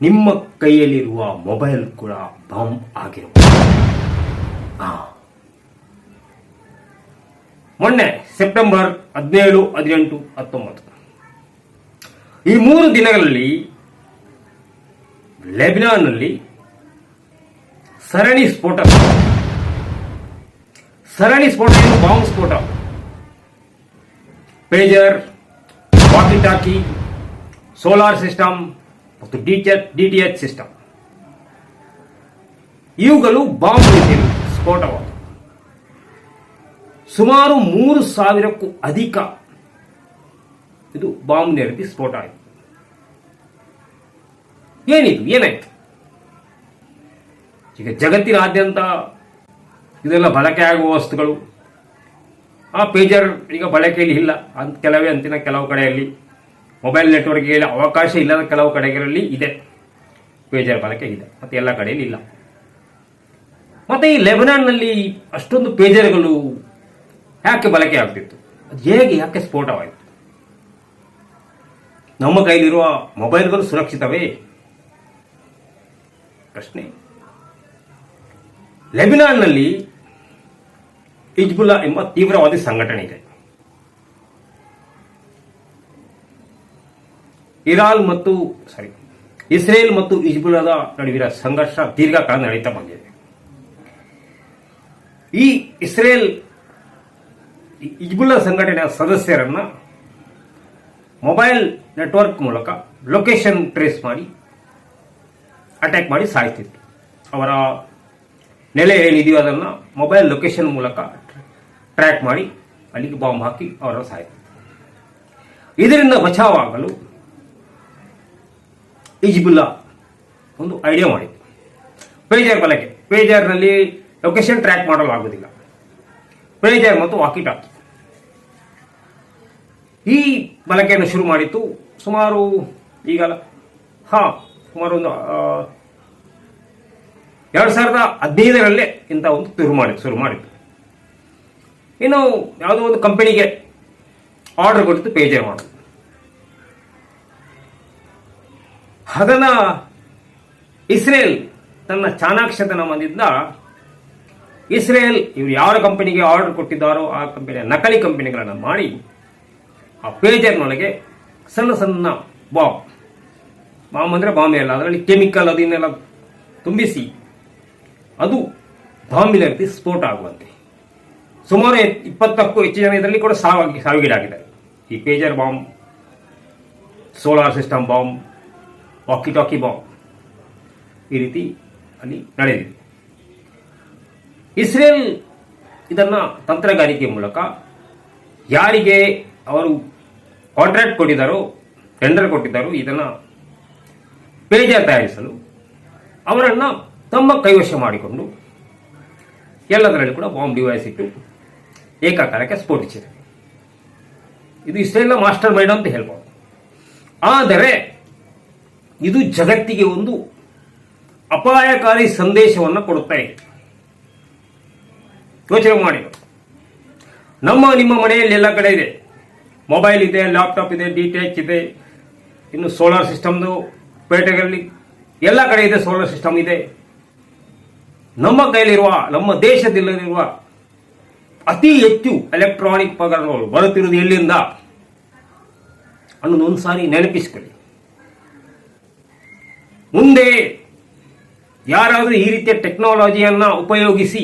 ನಿಮ್ಮ ಕೈಯಲ್ಲಿರುವ ಮೊಬೈಲ್ ಕೂಡ ಬಾಂಬ್ ಆಗಿರಬಹುದು. ಮೊನ್ನೆ ಸೆಪ್ಟೆಂಬರ್ 17, 18, 19 ಈ 3 ದಿನಗಳಲ್ಲಿ ಲೆಬನಾನ್ನಲ್ಲಿ ಸರಣಿ ಸ್ಫೋಟ ಏನು ಬಾಂಬ್ ಸ್ಫೋಟ. ಪೇಜರ್, ವಾಕಿ ಟಾಕಿ, ಸೋಲಾರ್ ಸಿಸ್ಟಮ್ ಮತ್ತು ಡಿಟಿಎಚ್ ಸಿಸ್ಟಮ್ ಇವುಗಳು ಬಾಂಬ್ ರೀತಿಯಲ್ಲಿ ಸ್ಫೋಟವಾದವು. ಸುಮಾರು 3,000ಕ್ಕೂ ಅಧಿಕ ಇದು ಬಾಂಬ್ ರೀತಿ ಸ್ಫೋಟ ಆಯಿತು. ಏನಾಯ್ತು? ಈಗ ಜಗತ್ತಿನಾದ್ಯಂತ ಇದೆಲ್ಲ ಬಳಕೆ ಆಗುವ ವಸ್ತುಗಳು. ಆ ಪೇಜರ್ ಈಗ ಬಳಕೆಯಲ್ಲಿ ಇಲ್ಲ ಅಂತ ಕೆಲವು ಕಡೆಯಲ್ಲಿ ಮೊಬೈಲ್ ನೆಟ್ವರ್ಕ್ಗೆ ಅವಕಾಶ ಇಲ್ಲದ ಕೆಲವು ಕಡೆಗಳಲ್ಲಿ ಇದೆ, ಪೇಜರ್ ಬಳಕೆ ಇದೆ, ಮತ್ತೆ ಎಲ್ಲ ಕಡೆಯಲ್ಲಿ ಇಲ್ಲ. ಮತ್ತೆ ಈ ಲೆಬನಾನ್ನಲ್ಲಿ ಅಷ್ಟೊಂದು ಪೇಜರ್ಗಳು ಯಾಕೆ ಬಳಕೆ ಆಗ್ತಿತ್ತು? ಅದು ಯಾಕೆ ಸ್ಫೋಟವಾಯಿತು? ನಮ್ಮ ಕೈಲಿರುವ ಮೊಬೈಲ್ಗಳು ಸುರಕ್ಷಿತವೇ? ಪ್ರಶ್ನೆ. ಲೆಬನಾನ್ನಲ್ಲಿ ಹಿಜ್ಬುಲ್ಲಾ ಎಂಬ ತೀವ್ರವಾದಿ ಸಂಘಟನೆ ಇದೆ. ಇಸ್ರೇಲ್ ಮತ್ತು ಹಿಜ್ಬುಲ್ಲಾದ ನಡುವಿನ ಸಂಘರ್ಷ ದೀರ್ಘಕಾಲ ನಡೀತಾ ಬಂದಿದೆ. ಈ ಹಿಜ್ಬುಲ್ಲಾ ಸಂಘಟನೆಯ ಸದಸ್ಯರನ್ನ ಮೊಬೈಲ್ ನೆಟ್ವರ್ಕ್ ಮೂಲಕ ಲೊಕೇಶನ್ ಟ್ರೇಸ್ ಮಾಡಿ ಅಟ್ಯಾಕ್ ಮಾಡಿ ಸಾಯ್ತಿತ್ತು. ಅವರ ನೆಲೆ ಏನಿದೆಯೋ ಅದನ್ನು ಮೊಬೈಲ್ ಲೊಕೇಶನ್ ಮೂಲಕ ಟ್ರ್ಯಾಕ್ ಮಾಡಿ ಅಲ್ಲಿಗೆ ಬಾಂಬ್ ಹಾಕಿ ಅವರನ್ನು ಸಾಯ್ತಿತ್ತು. ಇದರಿಂದ ಬಚಾವಾಗಲು ಹಿಜ್ಬುಲ್ಲಾ ಒಂದು ಐಡಿಯಾ ಮಾಡಿತ್ತು. ಪೇಜರ್ ಬಳಕೆ. ಪೇಜರ್ನಲ್ಲಿ ಲೊಕೇಶನ್ ಟ್ರ್ಯಾಕ್ ಮಾಡಲು ಆಗುವುದಿಲ್ಲ. ಪೇಜರ್ ಮತ್ತು ವಾಕಿ ಟಾಕಿ ಈ ಬಳಕೆಯನ್ನು ಶುರು ಮಾಡಿತ್ತು. ಸುಮಾರು ಒಂದು 2015ರಲ್ಲೇ ಇಂಥ ಒಂದು ಶುರು ಮಾಡಿತ್ತು. ಇನ್ನು ಯಾವುದೋ ಒಂದು ಕಂಪನಿಗೆ ಆರ್ಡರ್ ಕೊಟ್ಟಿತ್ತು ಪೇಜರ್ ಮಾಡೋದು. ಅದನ್ನ ಇಸ್ರೇಲ್ ತನ್ನ ಚಾಣಾಕ್ಷತನದಿಂದ ಇವರು ಯಾವ ಕಂಪನಿಗೆ ಆರ್ಡರ್ ಕೊಟ್ಟಿದ್ದಾರೋ ಆ ಕಂಪನಿಯ ನಕಲಿ ಕಂಪನಿಗಳನ್ನು ಮಾಡಿ ಆ ಪೇಜರ್ನೊಳಗೆ ಸಣ್ಣ ಬಾಂಬ್ ಅಂದರೆ ಬಾಂಬೆ ಅಲ್ಲ, ಅದರಲ್ಲಿ ಕೆಮಿಕಲ್ ಅದನ್ನೆಲ್ಲ ತುಂಬಿಸಿ ಅದು ಬಾಂಬಿನ ರೀತಿ ಸ್ಫೋಟ ಆಗುವಂತೆ. ಸುಮಾರು 20ಕ್ಕೂ ಹೆಚ್ಚು ಜನ ಇದರಲ್ಲಿ ಕೂಡ ಸಾವಿಗೀಡಾಗಿದ್ದಾರೆ. ಈ pager bomb, solar system bomb, walkie ಟಾಕಿ ಬಾಂಬ್ ಈ ರೀತಿ ಅಲ್ಲಿ ನಡೆದಿದೆ. ಇಸ್ರೇಲ್ ಇದನ್ನ ತಂತ್ರಗಾರಿಕೆ ಮೂಲಕ ಯಾರಿಗೆ ಅವರು ಕಾಂಟ್ರಾಕ್ಟ್ ಕೊಟ್ಟಿದ್ದಾರೋ, ಟೆಂಡರ್ ಕೊಟ್ಟಿದ್ದಾರೋ ಇದನ್ನ ಪೇಜರ್ ತಯಾರಿಸಲು ಅವರನ್ನು ತಮ್ಮ ಕೈವಶ ಮಾಡಿಕೊಂಡು ಎಲ್ಲದರಲ್ಲಿ ಕೂಡ ಬಾಂಬ್ ಡಿವೈಸ್ ಇಟ್ಟು ಏಕಕಾಲಕ್ಕೆ ಸ್ಫೋಟಿಸಿದೆ. ಇದು ಇಸ್ರೇಲ್ನ ಮಾಸ್ಟರ್ ಮೈಂಡ್ ಅಂತ ಹೇಳ್ಬೋದು. ಆದರೆ ಇದು ಜಗತ್ತಿಗೆ ಒಂದು ಅಪಾಯಕಾರಿ ಸಂದೇಶವನ್ನು ಕೊಡುತ್ತಾ ಇದೆ. ಯೋಚನೆ ಮಾಡಿ, ನಿಮ್ಮ ಮನೆಯಲ್ಲಿ ಎಲ್ಲ ಕಡೆ ಇದೆ, ಮೊಬೈಲ್ ಇದೆ, ಲ್ಯಾಪ್ಟಾಪ್ ಇದೆ, ಡಿಟಿಎಚ್ ಇದೆ, ಇನ್ನು ಸೋಲಾರ್ ಸಿಸ್ಟಮ್ದು ಪೇಟೆಗಳಲ್ಲಿ ಎಲ್ಲ ಕಡೆ ಇದೆ, ಸೋಲಾರ್ ಸಿಸ್ಟಮ್ ಇದೆ. ನಮ್ಮ ಕೈಲಿರುವ, ನಮ್ಮ ದೇಶದಲ್ಲಿರುವ ಅತಿ ಹೆಚ್ಚು ಎಲೆಕ್ಟ್ರಾನಿಕ್ ಉಪಕರಣಗಳು ಬರುತ್ತಿರುವುದು ಎಲ್ಲಿಂದ ಅನ್ನೋದು ಒಂದ್ಸಾರಿ ನೆನಪಿಸಿಕೊಳ್ಳಿ. ಮುಂದೆ ಯಾರಾದರೂ ಈ ರೀತಿಯ ಟೆಕ್ನಾಲಜಿಯನ್ನ ಉಪಯೋಗಿಸಿ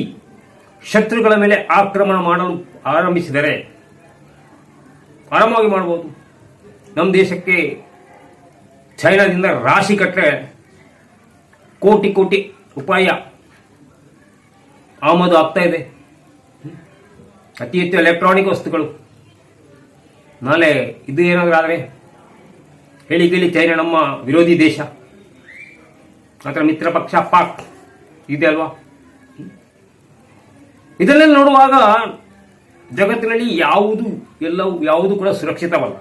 ಶತ್ರುಗಳ ಮೇಲೆ ಆಕ್ರಮಣ ಮಾಡಲು ಆರಂಭಿಸಿದರೆ ಆರಾಮಾಗಿ ಮಾಡಬಹುದು. ನಮ್ಮ ದೇಶಕ್ಕೆ ಚೈನಾದಿಂದ ರಾಶಿ ಕಟ್ಟರೆ ಕೋಟಿ ರೂಪಾಯಿ ಆಮದು ಆಗ್ತಾ ಇದೆ. ಅತಿ ಹೆಚ್ಚು ಎಲೆಕ್ಟ್ರಾನಿಕ್ ವಸ್ತುಗಳು. ನಾಳೆ ಇದು ಏನಾದರೂ ಆದರೆ ಹೇಳಿ ಚೈನಾ ನಮ್ಮ ವಿರೋಧಿ ದೇಶ, ಅದರ ಮಿತ್ರ ಪಕ್ಷ ಪಾಕ್ ಇದೆ ಅಲ್ವಾ. ಇದನ್ನೆಲ್ಲ ನೋಡುವಾಗ ಜಗತ್ತಿನಲ್ಲಿ ಯಾವುದು ಕೂಡ ಸುರಕ್ಷಿತವಲ್ಲ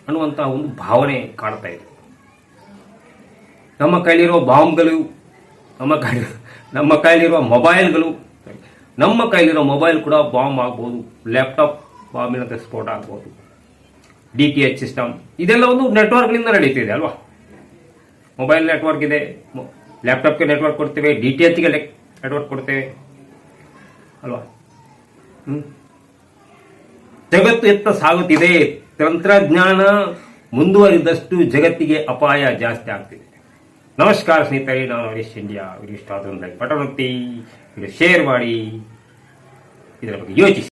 ಅನ್ನುವಂತಹ ಒಂದು ಭಾವನೆ ಕಾಡ್ತಾ ಇದೆ. ನಮ್ಮ ಕೈಲಿರುವ ಬಾಂಬ್ಗಳು, ನಮ್ಮ ಕೈಲಿರುವ ಮೊಬೈಲ್ಗಳು, ನಮ್ಮ ಕೈಲಿರೋ ಮೊಬೈಲ್ ಕೂಡ ಬಾಂಬ್ ಆಗ್ಬೋದು, ಲ್ಯಾಪ್ಟಾಪ್ ಬಾಂಬಿನಂತೆ ಸ್ಫೋಟ ಆಗ್ಬೋದು, ಡಿಟಿಎಚ್ ಸಿಸ್ಟಮ್ ಇದೆಲ್ಲ ಒಂದು ನೆಟ್ವರ್ಕ್ನಿಂದ ನಡೀತಿದೆ ಅಲ್ವಾ. ಮೊಬೈಲ್ ನೆಟ್ವರ್ಕ್ ಇದೆ, ಲ್ಯಾಪ್ಟಾಪ್ಗೆ ನೆಟ್ವರ್ಕ್ ಕೊಡ್ತೇವೆ, DTHಗೆ ನೆಟ್ವರ್ಕ್ ಕೊಡ್ತೇವೆ ಅಲ್ವಾ. ಜಗತ್ತು ಎತ್ತ ಸಾಗುತ್ತಿದೆ. ತಂತ್ರಜ್ಞಾನ ಮುಂದುವರಿದಷ್ಟು ಜಗತ್ತಿಗೆ ಅಪಾಯ ಜಾಸ್ತಿ ಆಗ್ತಿದೆ. ನಮಸ್ಕಾರ ಸ್ನೇಹಿತರೆ, ನಾನು ಹರೀಶ್ ಇಂಡಿಯಾ. ಇಷ್ಟ ಆದ್ರೆ ಬಟನ್ ಒತ್ತಿ, ಶೇರ್ ಮಾಡಿ, ಇದರ ಬಗ್ಗೆ ಯೋಚಿಸಿ.